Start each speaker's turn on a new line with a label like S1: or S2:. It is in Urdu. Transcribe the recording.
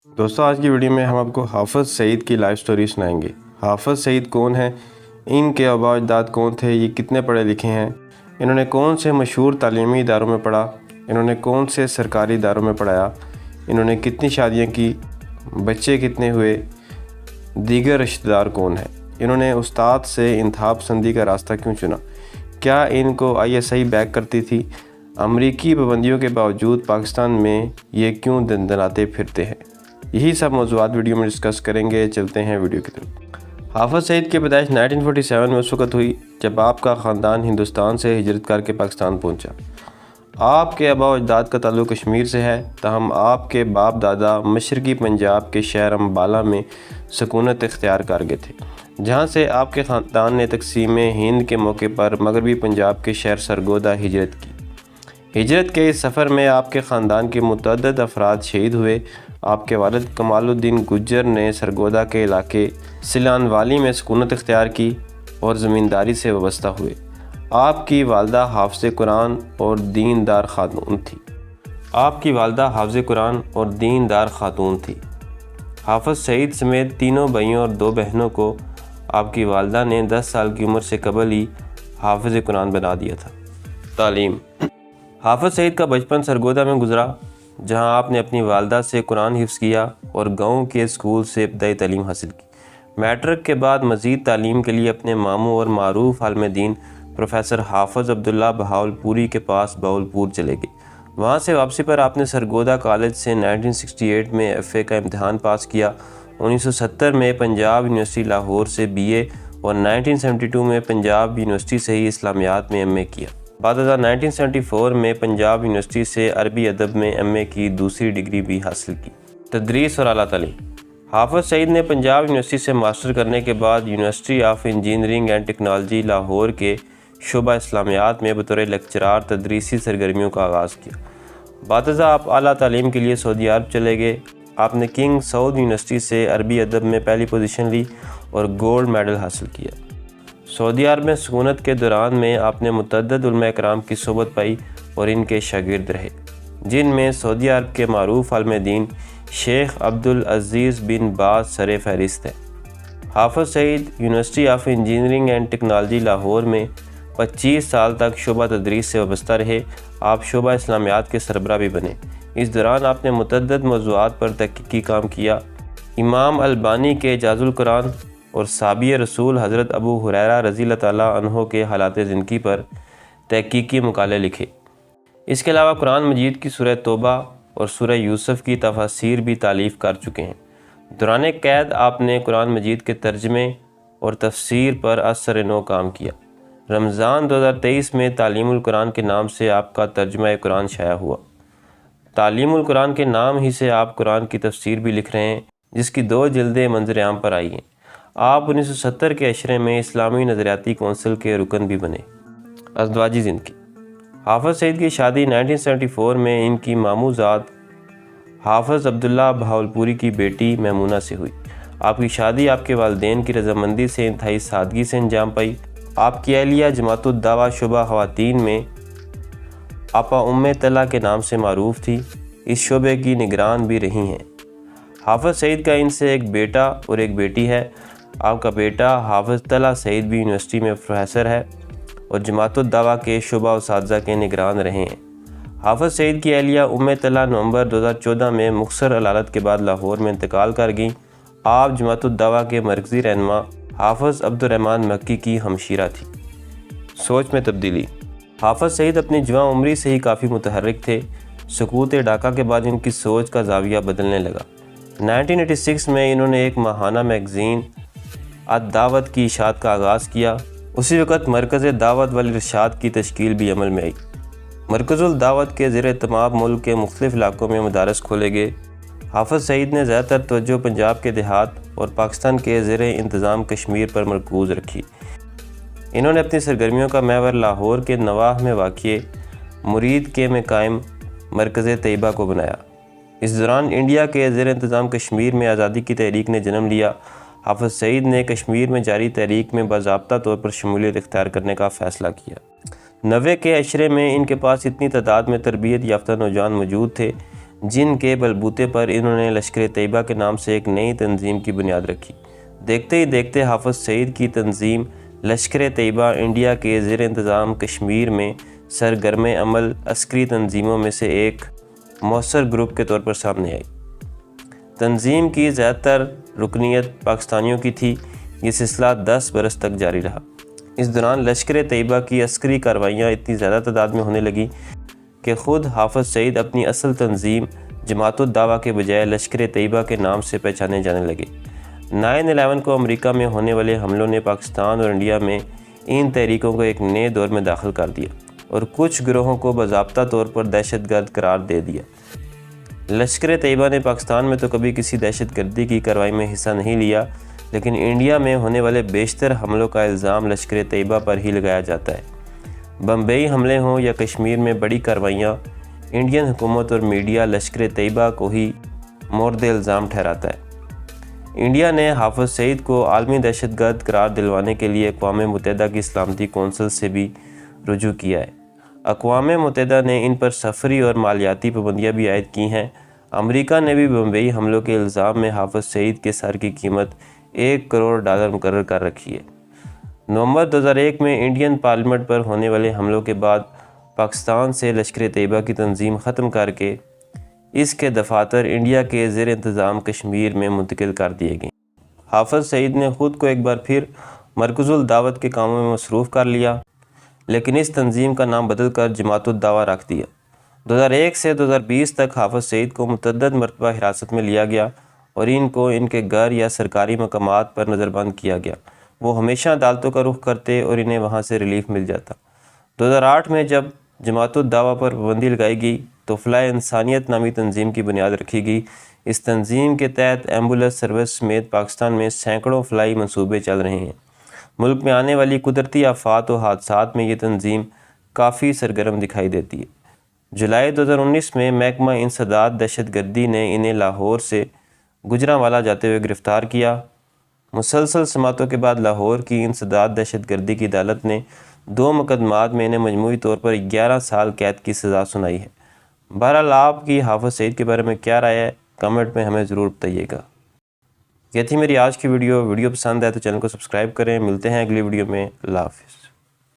S1: دوستوں آج کی ویڈیو میں ہم آپ کو حافظ سعید کی لائف سٹوری سنائیں گے۔ حافظ سعید کون ہیں، ان کے آباء و اجداد کون تھے، یہ کتنے پڑھے لکھے ہیں، انہوں نے کون سے مشہور تعلیمی اداروں میں پڑھا، انہوں نے کون سے سرکاری اداروں میں پڑھایا، انہوں نے کتنی شادیاں کی، بچے کتنے ہوئے، دیگر رشتہ دار کون ہیں، انہوں نے استاد سے انتہا پسندی کا راستہ کیوں چنا، کیا ان کو ISI بیک کرتی تھی، امریکی پابندیوں کے باوجود پاکستان میں یہ کیوں دندناتے پھرتے ہیں، یہی سب موضوعات ویڈیو میں ڈسکس کریں گے۔ چلتے ہیں ویڈیو کی طرف۔ حافظ سعید کی پیدائش 1947 میں اس وقت ہوئی جب آپ کا خاندان ہندوستان سے ہجرت کر کے پاکستان پہنچا۔ آپ کے آباء و اجداد کا تعلق کشمیر سے ہے، تاہم آپ کے باپ دادا مشرقی پنجاب کے شہر امبالہ میں سکونت اختیار کر گئے تھے، جہاں سے آپ کے خاندان نے تقسیم ہند کے موقع پر مغربی پنجاب کے شہر سرگودا ہجرت کی۔ ہجرت کے اس سفر میں آپ کے خاندان کے متعدد افراد شہید ہوئے۔ آپ کے والد کمال الدین گجر نے سرگودا کے علاقے سیلان والی میں سکونت اختیار کی اور زمینداری سے وابستہ ہوئے۔ آپ کی والدہ حافظ قرآن اور دیندار خاتون تھی۔ حافظ سعید سمیت تینوں بھائیوں اور 2 بہنوں کو آپ کی والدہ نے 10 سال کی عمر سے قبل ہی حافظ قرآن بنا دیا تھا۔ تعلیم۔ حافظ سعید کا بچپن سرگودا میں گزرا، جہاں آپ نے اپنی والدہ سے قرآن حفظ کیا اور گاؤں کے اسکول سے ابتدائی تعلیم حاصل کی۔ میٹرک کے بعد مزید تعلیم کے لیے اپنے ماموں اور معروف عالم دین پروفیسر حافظ عبداللہ بہاولپوری کے پاس بہاولپور چلے گئے۔ وہاں سے واپسی پر آپ نے سرگودا کالج سے 1968 میں FA کا امتحان پاس کیا، 1970 میں پنجاب یونیورسٹی لاہور سے BA اور 1972 میں پنجاب یونیورسٹی سے ہی اسلامیات میں MA کیا۔ بعد ازاں 1974 میں پنجاب یونیورسٹی سے عربی ادب میں MA کی دوسری ڈگری بھی حاصل کی۔ تدریس اور اعلیٰ تعلیم۔ حافظ سعید نے پنجاب یونیورسٹی سے ماسٹر کرنے کے بعد university of engineering and technology Lahore کے شعبہ اسلامیات میں بطور لیکچرار تدریسی سرگرمیوں کا آغاز کیا۔ بعد ازاں آپ اعلیٰ تعلیم کے لیے سعودی عرب چلے گئے۔ آپ نے کنگ سعود یونیورسٹی سے عربی ادب میں پہلی پوزیشن لی اور گولڈ میڈل حاصل کیا۔ سعودی عرب میں سکونت کے دوران میں آپ نے متعدد علماء کرام کی صحبت پائی اور ان کے شاگرد رہے، جن میں سعودی عرب کے معروف عالم دین شیخ عبدالعزیز بن باز سر فہرست ہے۔ Hafiz Saeed university of engineering and technology Lahore میں 25 سال تک شعبہ تدریس سے وابستہ رہے۔ آپ شعبہ اسلامیات کے سربراہ بھی بنے۔ اس دوران آپ نے متعدد موضوعات پر تحقیقی کام کیا۔ امام البانی کے اعجاز القرآن اور صحابی رسول حضرت ابو ہریرہ رضی اللہ تعالیٰ عنہ کے حالات زندگی پر تحقیقی مقالے لکھے۔ اس کے علاوہ قرآن مجید کی سورہ توبہ اور سورہ یوسف کی تفاسیر بھی تالیف کر چکے ہیں۔ دوران قید آپ نے قرآن مجید کے ترجمے اور تفسیر پر اثر نو کام کیا۔ رمضان 2023 میں تعلیم القرآن کے نام سے آپ کا ترجمہ قرآن شائع ہوا۔ تعلیم القرآن کے نام ہی سے آپ قرآن کی تفسیر بھی لکھ رہے ہیں، جس کی 2 جلدیں منظر عام پر آئی ہیں۔ آپ 1970 کے عشرے میں اسلامی نظریاتی کونسل کے رکن بھی بنے۔ ازدواجی زندگی۔ حافظ سعید کی شادی 1974 میں ان کی ماموں زاد حافظ عبداللہ بہاولپوری کی بیٹی میمونہ سے ہوئی۔ آپ کی شادی آپ کے والدین کی رضامندی سے انتہائی سادگی سے انجام پائی۔ آپ کی اہلیہ جماعت الدعوہ شعبہ خواتین میں آپا طلحہ کے نام سے معروف تھی، اس شعبے کی نگران بھی رہی ہیں۔ حافظ سعید کا ان سے ایک بیٹا اور ایک بیٹی ہے۔ آپ کا بیٹا حافظ طلحہ سعید بھی یونیورسٹی میں پروفیسر ہے اور جماعت الدعوہ کے شعبہ اساتذہ کے نگران رہے ہیں۔ حافظ سعید کی اہلیہ طلحہ نومبر 2014 میں مختصر علالت کے بعد لاہور میں انتقال کر گئیں۔ آپ جماعت الدعوہ کے مرکزی رہنما حافظ عبد الرحمن مکی کی ہمشیرہ تھی۔ سوچ میں تبدیلی۔ حافظ سعید اپنی جوان عمری سے ہی کافی متحرک تھے۔ سقوط ڈھاکہ کے بعد ان کی سوچ کا زاویہ بدلنے لگا۔ 1986 میں انہوں نے ایک ماہانہ میگزین الدعوت کی اشاعت کا آغاز کیا۔ اسی وقت مرکز دعوت والارشاد کی تشکیل بھی عمل میں آئی۔ مرکز الدعوت کے زیر اہتمام ملک کے مختلف علاقوں میں مدارس کھولے گئے۔ حافظ سعید نے زیادہ تر توجہ پنجاب کے دیہات اور پاکستان کے زیر انتظام کشمیر پر مرکوز رکھی۔ انہوں نے اپنی سرگرمیوں کا محور لاہور کے نواح میں واقع مرید کے میں قائم مرکز طیبہ کو بنایا۔ اس دوران انڈیا کے زیر انتظام کشمیر میں آزادی کی تحریک نے جنم لیا۔ حافظ سعید نے کشمیر میں جاری تحریک میں باضابطہ طور پر شمولیت اختیار کرنے کا فیصلہ کیا۔ 90 کے عشرے میں ان کے پاس اتنی تعداد میں تربیت یافتہ نوجوان موجود تھے جن کے بلبوتے پر انہوں نے لشکر طیبہ کے نام سے ایک نئی تنظیم کی بنیاد رکھی۔ دیکھتے ہی دیکھتے حافظ سعید کی تنظیم لشکر طیبہ انڈیا کے زیر انتظام کشمیر میں سرگرم عمل عسکری تنظیموں میں سے ایک مؤثر گروپ کے طور پر سامنے آئی۔ تنظیم کی زیادہ تر رکنیت پاکستانیوں کی تھی۔ یہ سلسلہ 10 برس تک جاری رہا۔ اس دوران لشکر طیبہ کی عسکری کارروائیاں اتنی زیادہ تعداد میں ہونے لگیں کہ خود حافظ سعید اپنی اصل تنظیم جماعت الدعوہ کے بجائے لشکر طیبہ کے نام سے پہچانے جانے لگے۔ 9/11 کو امریکہ میں ہونے والے حملوں نے پاکستان اور انڈیا میں ان تحریکوں کو ایک نئے دور میں داخل کر دیا اور کچھ گروہوں کو باضابطہ طور پر دہشت گرد قرار دے دیا۔ لشکر طیبہ نے پاکستان میں تو کبھی کسی دہشت گردی کی کارروائی میں حصہ نہیں لیا، لیکن انڈیا میں ہونے والے بیشتر حملوں کا الزام لشکر طیبہ پر ہی لگایا جاتا ہے۔ بمبئی حملے ہوں یا کشمیر میں بڑی کارروائیاں، انڈین حکومت اور میڈیا لشکر طیبہ کو ہی مورد الزام ٹھہراتا ہے۔ انڈیا نے حافظ سعید کو عالمی دہشت گرد قرار دلوانے کے لیے اقوام متحدہ کی سلامتی کونسل سے بھی رجوع کیا ہے۔ اقوام متحدہ نے ان پر سفری اور مالیاتی پابندیاں بھی عائد کی ہیں۔ امریکہ نے بھی بمبئی حملوں کے الزام میں حافظ سعید کے سر کی قیمت $1 کروڑ مقرر کر رکھی ہے۔ نومبر 2001 میں انڈین پارلیمنٹ پر ہونے والے حملوں کے بعد پاکستان سے لشکر طیبہ کی تنظیم ختم کر کے اس کے دفاتر انڈیا کے زیر انتظام کشمیر میں منتقل کر دیے گئے۔ حافظ سعید نے خود کو ایک بار پھر مرکز الدعوت کے کاموں میں مصروف کر لیا، لیکن اس تنظیم کا نام بدل کر جماعت الدعوہ رکھ دیا۔ 2001 سے 2020 تک حافظ سعید کو متعدد مرتبہ حراست میں لیا گیا اور ان کو ان کے گھر یا سرکاری مقامات پر نظر بند کیا گیا۔ وہ ہمیشہ عدالتوں کا رخ کرتے اور انہیں وہاں سے ریلیف مل جاتا۔ 2008 میں جب جماعت الدعوہ پر پابندی لگائی گئی تو فلاح انسانیت نامی تنظیم کی بنیاد رکھی گئی۔ اس تنظیم کے تحت ایمبولینس سروس سمیت پاکستان میں سینکڑوں فلاحی منصوبے چل رہے ہیں۔ ملک میں آنے والی قدرتی آفات و حادثات میں یہ تنظیم کافی سرگرم دکھائی دیتی ہے۔ جولائی 2019 میں محکمہ انسداد دہشت گردی نے انہیں لاہور سے گجرانوالہ جاتے ہوئے گرفتار کیا۔ مسلسل سماعتوں کے بعد لاہور کی انسداد دہشت گردی کی عدالت نے 2 مقدمات میں انہیں مجموعی طور پر 11 سال قید کی سزا سنائی ہے۔ بہرحال آپ کی حافظ سعید کے بارے میں کیا رائے ہے؟ کمنٹ میں ہمیں ضرور بتائیے گا۔ یہ تھی میری آج کی ویڈیو پسند ہے تو چینل کو سبسکرائب کریں۔ ملتے ہیں اگلی ویڈیو میں۔ اللہ حافظ۔